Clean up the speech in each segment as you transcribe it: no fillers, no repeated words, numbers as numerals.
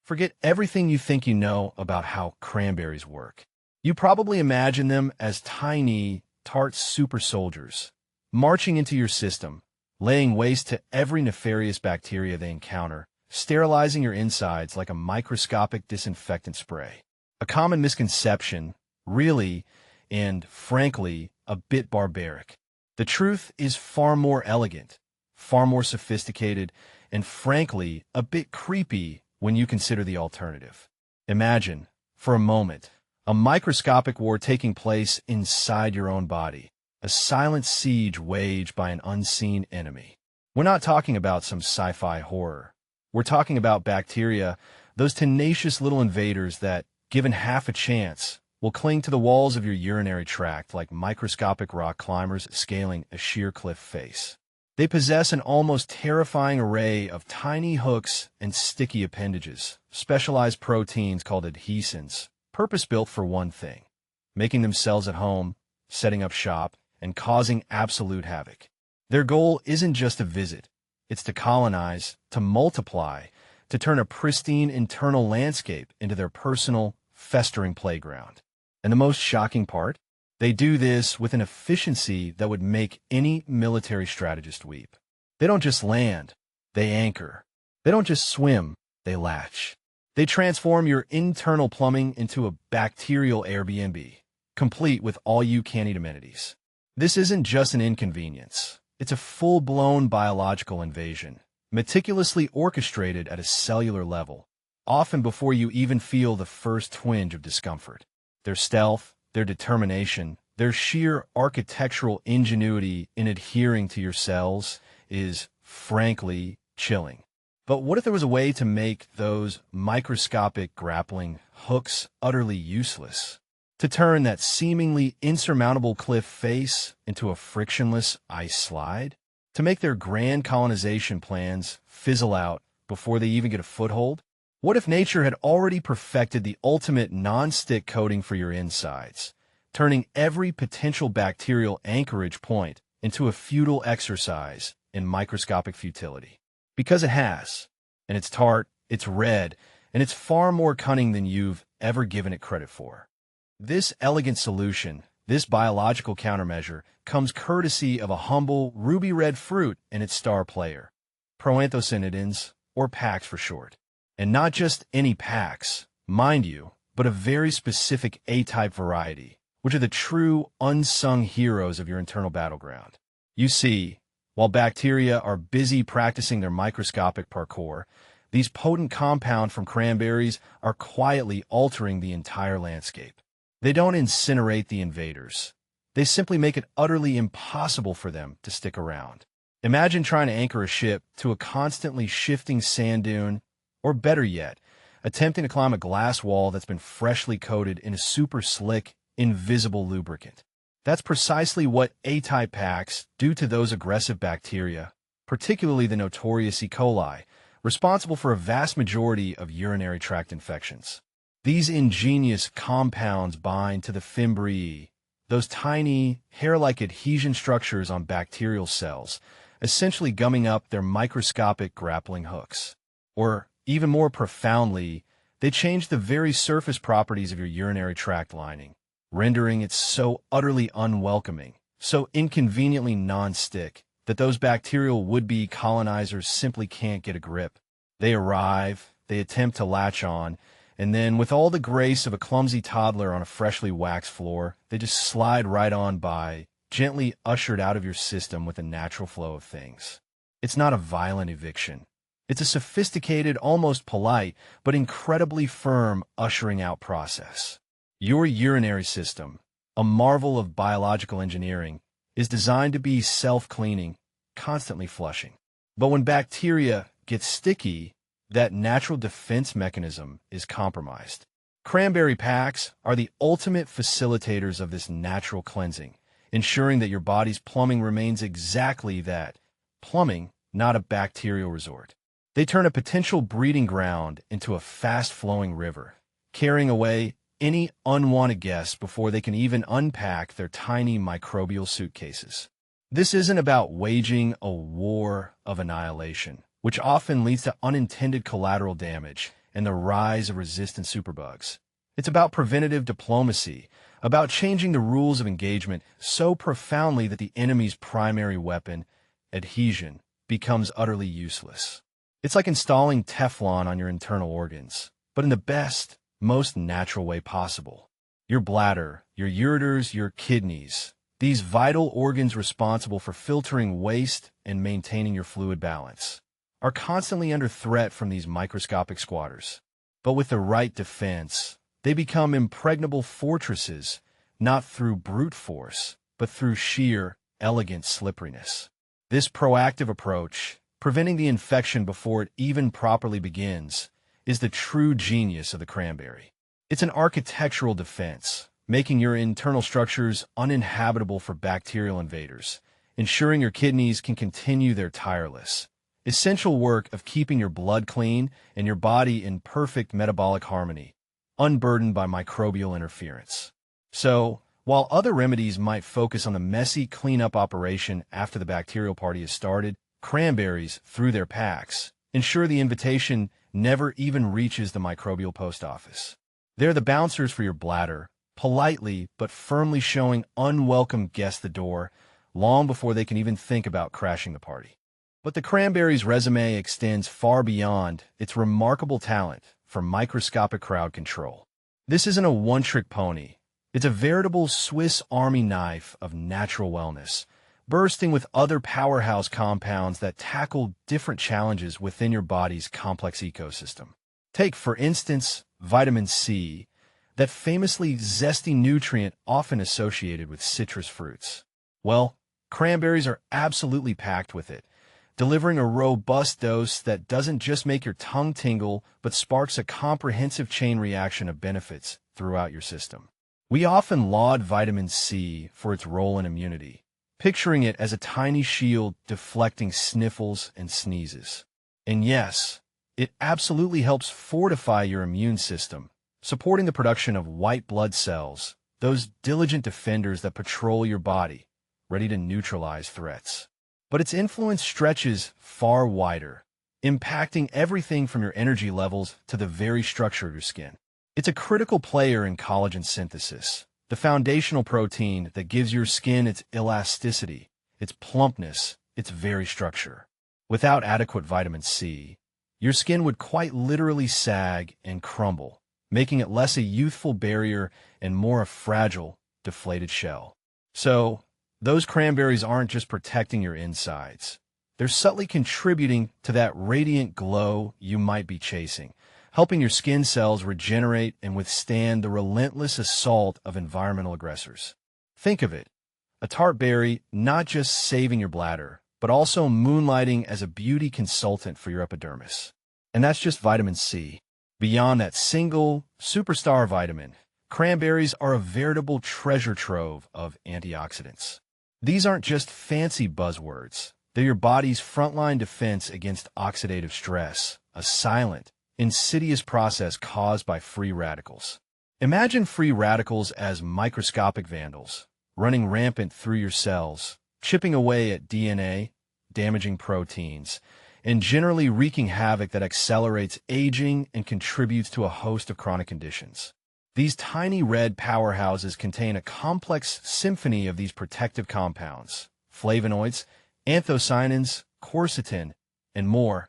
Forget everything you think you know about how cranberries work. You probably imagine them as tiny, tart super soldiers, marching into your system, laying waste to every nefarious bacteria they encounter, sterilizing your insides like a microscopic disinfectant spray. A common misconception, really, and frankly, a bit barbaric. The truth is far more elegant, far more sophisticated, and frankly, a bit creepy when you consider the alternative. Imagine, for a moment, a microscopic war taking place inside your own body, a silent siege waged by an unseen enemy. We're not talking about some sci-fi horror. We're talking about bacteria, those tenacious little invaders that, given half a chance, will cling to the walls of your urinary tract like microscopic rock climbers scaling a sheer cliff face. They possess an almost terrifying array of tiny hooks and sticky appendages, specialized proteins called adhesins, purpose-built for one thing: making themselves at home, setting up shop, and causing absolute havoc. Their goal isn't just to visit, it's to colonize, to multiply, to turn a pristine internal landscape into their personal, festering playground. And the most shocking part? They do this with an efficiency that would make any military strategist weep. They don't just land, they anchor. They don't just swim, they latch. They transform your internal plumbing into a bacterial Airbnb, complete with all-you-can-eat amenities. This isn't just an inconvenience. It's a full-blown biological invasion, meticulously orchestrated at a cellular level, often before you even feel the first twinge of discomfort. Their stealth, their determination, their sheer architectural ingenuity in adhering to your cells is, frankly, chilling. But what if there was a way to make those microscopic grappling hooks utterly useless? To turn that seemingly insurmountable cliff face into a frictionless ice slide? To make their grand colonization plans fizzle out before they even get a foothold? What if nature had already perfected the ultimate non-stick coating for your insides, turning every potential bacterial anchorage point into a futile exercise in microscopic futility? Because it has, and it's tart, it's red, and it's far more cunning than you've ever given it credit for. This elegant solution, this biological countermeasure, comes courtesy of a humble ruby-red fruit and its star player, proanthocyanidins, or PAX for short. And not just any PAX, mind you, but a very specific A-type variety, which are the true unsung heroes of your internal battleground. You see, while bacteria are busy practicing their microscopic parkour, these potent compounds from cranberries are quietly altering the entire landscape. They don't incinerate the invaders. They simply make it utterly impossible for them to stick around. Imagine trying to anchor a ship to a constantly shifting sand dune, or better yet, attempting to climb a glass wall that's been freshly coated in a super slick, invisible lubricant. That's precisely what A-type PAX do to those aggressive bacteria, particularly the notorious E. coli, responsible for a vast majority of urinary tract infections. These ingenious compounds bind to the fimbriae, those tiny, hair-like adhesion structures on bacterial cells, essentially gumming up their microscopic grappling hooks. Or, even more profoundly, they change the very surface properties of your urinary tract lining, rendering it so utterly unwelcoming, so inconveniently non-stick, that those bacterial would-be colonizers simply can't get a grip. They arrive, they attempt to latch on, and then, with all the grace of a clumsy toddler on a freshly waxed floor, they just slide right on by, gently ushered out of your system with a natural flow of things. It's not a violent eviction. It's a sophisticated, almost polite, but incredibly firm ushering out process. Your urinary system, a marvel of biological engineering, is designed to be self-cleaning, constantly flushing. But when bacteria get sticky, that natural defense mechanism is compromised. Cranberry PAX are the ultimate facilitators of this natural cleansing, ensuring that your body's plumbing remains exactly that, plumbing, not a bacterial resort. They turn a potential breeding ground into a fast-flowing river, carrying away any unwanted guests before they can even unpack their tiny microbial suitcases. This isn't about waging a war of annihilation, which often leads to unintended collateral damage and the rise of resistant superbugs. It's about preventative diplomacy, about changing the rules of engagement so profoundly that the enemy's primary weapon, adhesion, becomes utterly useless. It's like installing Teflon on your internal organs, but in the best, most natural way possible. Your bladder, your ureters, your kidneys, these vital organs responsible for filtering waste and maintaining your fluid balance, are constantly under threat from these microscopic squatters. But with the right defense, they become impregnable fortresses, not through brute force, but through sheer, elegant slipperiness. This proactive approach, preventing the infection before it even properly begins, is the true genius of the cranberry. It's an architectural defense, making your internal structures uninhabitable for bacterial invaders, ensuring your kidneys can continue their tireless, essential work of keeping your blood clean and your body in perfect metabolic harmony, unburdened by microbial interference. So, while other remedies might focus on the messy cleanup operation after the bacterial party has started, cranberries, through their packs, ensure the invitation never even reaches the microbial post office. They're the bouncers for your bladder, politely but firmly showing unwelcome guests the door, long before they can even think about crashing the party. But the cranberry's resume extends far beyond its remarkable talent for microscopic crowd control. This isn't a one-trick pony. It's a veritable Swiss Army knife of natural wellness, bursting with other powerhouse compounds that tackle different challenges within your body's complex ecosystem. Take, for instance, vitamin C, that famously zesty nutrient often associated with citrus fruits. Well, cranberries are absolutely packed with it, delivering a robust dose that doesn't just make your tongue tingle, but sparks a comprehensive chain reaction of benefits throughout your system. We often laud vitamin C for its role in immunity, picturing it as a tiny shield deflecting sniffles and sneezes. And yes, it absolutely helps fortify your immune system, supporting the production of white blood cells, those diligent defenders that patrol your body, ready to neutralize threats. But its influence stretches far wider, impacting everything from your energy levels to the very structure of your skin. It's a critical player in collagen synthesis, the foundational protein that gives your skin its elasticity, its plumpness, its very structure. Without adequate vitamin C, your skin would quite literally sag and crumble, making it less a youthful barrier and more a fragile, deflated shell. So, those cranberries aren't just protecting your insides. They're subtly contributing to that radiant glow you might be chasing, helping your skin cells regenerate and withstand the relentless assault of environmental aggressors. Think of it, a tart berry not just saving your bladder, but also moonlighting as a beauty consultant for your epidermis. And that's just vitamin C. Beyond that single, superstar vitamin, cranberries are a veritable treasure trove of antioxidants. These aren't just fancy buzzwords. They're your body's frontline defense against oxidative stress, a silent, insidious process caused by free radicals. Imagine free radicals as microscopic vandals, running rampant through your cells, chipping away at DNA, damaging proteins, and generally wreaking havoc that accelerates aging and contributes to a host of chronic conditions. These tiny red powerhouses contain a complex symphony of these protective compounds, flavonoids, anthocyanins, quercetin, and more,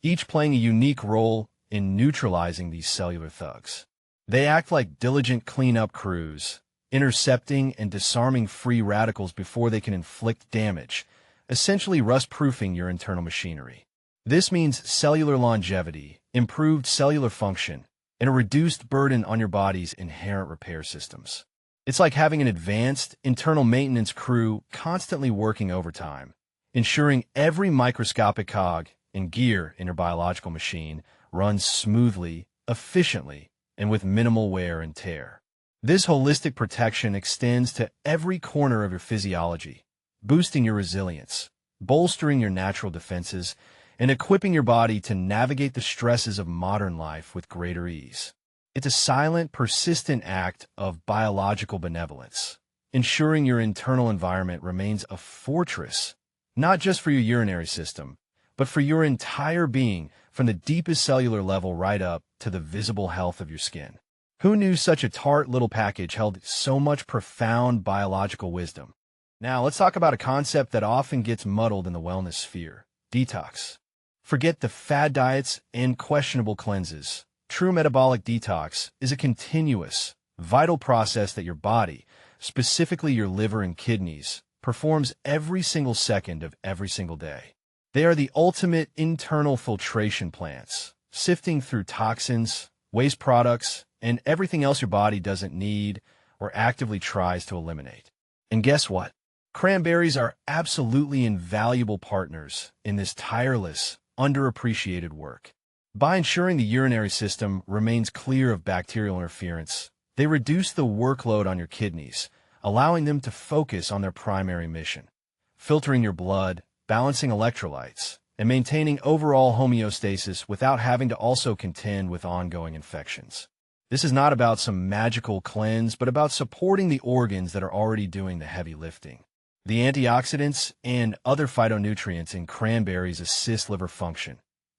each playing a unique role in neutralizing these cellular thugs. They act like diligent cleanup crews, intercepting and disarming free radicals before they can inflict damage, essentially rust-proofing your internal machinery. This means cellular longevity, improved cellular function, and a reduced burden on your body's inherent repair systems. It's like having an advanced internal maintenance crew constantly working overtime, ensuring every microscopic cog and gear in your biological machine runs smoothly, efficiently, and with minimal wear and tear. This holistic protection extends to every corner of your physiology, boosting your resilience, bolstering your natural defenses, and equipping your body to navigate the stresses of modern life with greater ease. It's a silent, persistent act of biological benevolence, ensuring your internal environment remains a fortress, not just for your urinary system, but for your entire being, from the deepest cellular level right up to the visible health of your skin. Who knew such a tart little package held so much profound biological wisdom? Now, let's talk about a concept that often gets muddled in the wellness sphere: detox. Forget the fad diets and questionable cleanses. True metabolic detox is a continuous, vital process that your body, specifically your liver and kidneys, performs every single second of every single day. They are the ultimate internal filtration plants, sifting through toxins, waste products, and everything else your body doesn't need or actively tries to eliminate. And guess what? Cranberries are absolutely invaluable partners in this tireless, underappreciated work. By ensuring the urinary system remains clear of bacterial interference, they reduce the workload on your kidneys, allowing them to focus on their primary mission: filtering your blood, balancing electrolytes, and maintaining overall homeostasis without having to also contend with ongoing infections. This is not about some magical cleanse, but about supporting the organs that are already doing the heavy lifting. The antioxidants and other phytonutrients in cranberries assist liver function,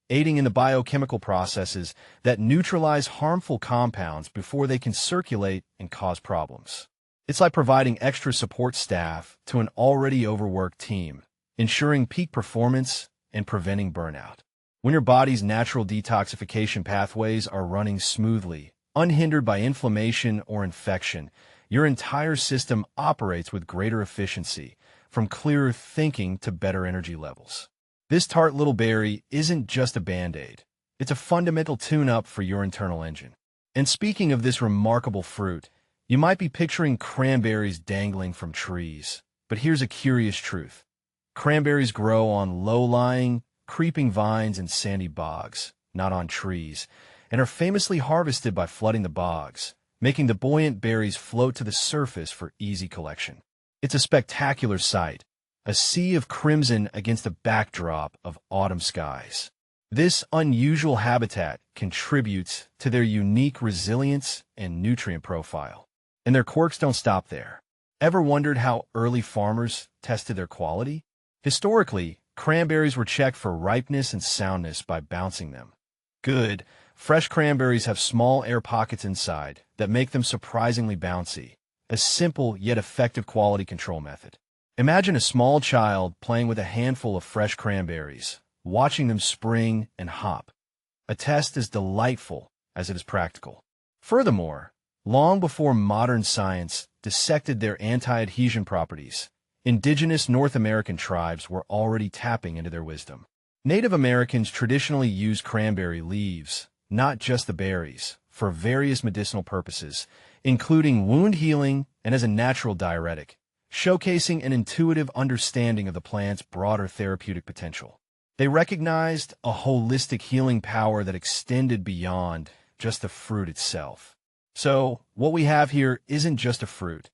aiding in the biochemical processes that neutralize harmful compounds before they can circulate and cause problems. It's like providing extra support staff to an already overworked team, ensuring peak performance and preventing burnout. When your body's natural detoxification pathways are running smoothly, unhindered by inflammation or infection, your entire system operates with greater efficiency, from clearer thinking to better energy levels. This tart little berry isn't just a Band-Aid. It's a fundamental tune-up for your internal engine. And speaking of this remarkable fruit, you might be picturing cranberries dangling from trees. But here's a curious truth. Cranberries grow on low-lying, creeping vines and sandy bogs, not on trees, and are famously harvested by flooding the bogs, making the buoyant berries float to the surface for easy collection. It's a spectacular sight, a sea of crimson against a backdrop of autumn skies. This unusual habitat contributes to their unique resilience and nutrient profile. And their quirks don't stop there. Ever wondered how early farmers tested their quality? Historically, cranberries were checked for ripeness and soundness by bouncing them. Good, fresh cranberries have small air pockets inside that make them surprisingly bouncy, a simple yet effective quality control method. Imagine a small child playing with a handful of fresh cranberries, watching them spring and hop. A test as delightful as it is practical. Furthermore, long before modern science dissected their anti-adhesion properties, indigenous North American tribes were already tapping into their wisdom. Native Americans traditionally used cranberry leaves, not just the berries, for various medicinal purposes, including wound healing and as a natural diuretic, showcasing an intuitive understanding of the plant's broader therapeutic potential. They recognized a holistic healing power that extended beyond just the fruit itself. So, what we have here isn't just a fruit.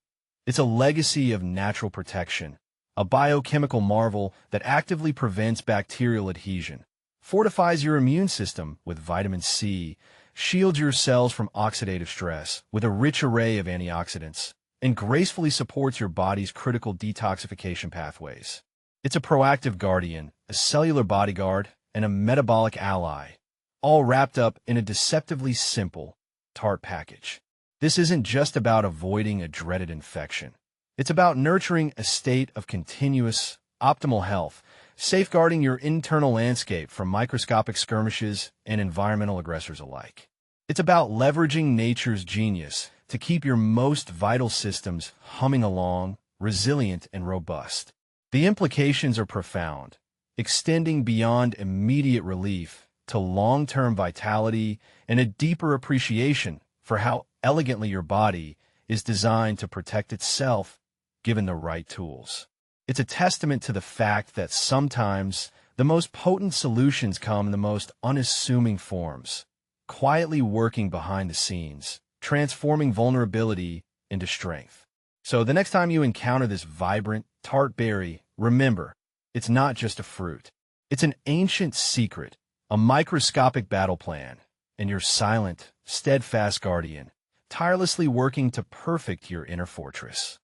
It's a legacy of natural protection, a biochemical marvel that actively prevents bacterial adhesion, fortifies your immune system with vitamin C, shields your cells from oxidative stress with a rich array of antioxidants, and gracefully supports your body's critical detoxification pathways. It's a proactive guardian, a cellular bodyguard, and a metabolic ally, all wrapped up in a deceptively simple, tart package. This isn't just about avoiding a dreaded infection. It's about nurturing a state of continuous, optimal health, safeguarding your internal landscape from microscopic skirmishes and environmental aggressors alike. It's about leveraging nature's genius to keep your most vital systems humming along, resilient and robust. The implications are profound, extending beyond immediate relief to long-term vitality and a deeper appreciation for how elegantly your body is designed to protect itself given the right tools. It's a testament to the fact that sometimes the most potent solutions come in the most unassuming forms, quietly working behind the scenes, transforming vulnerability into strength. So the next time you encounter this vibrant, tart berry, remember, it's not just a fruit. It's an ancient secret, a microscopic battle plan, and your silent, steadfast guardian, tirelessly working to perfect your inner fortress.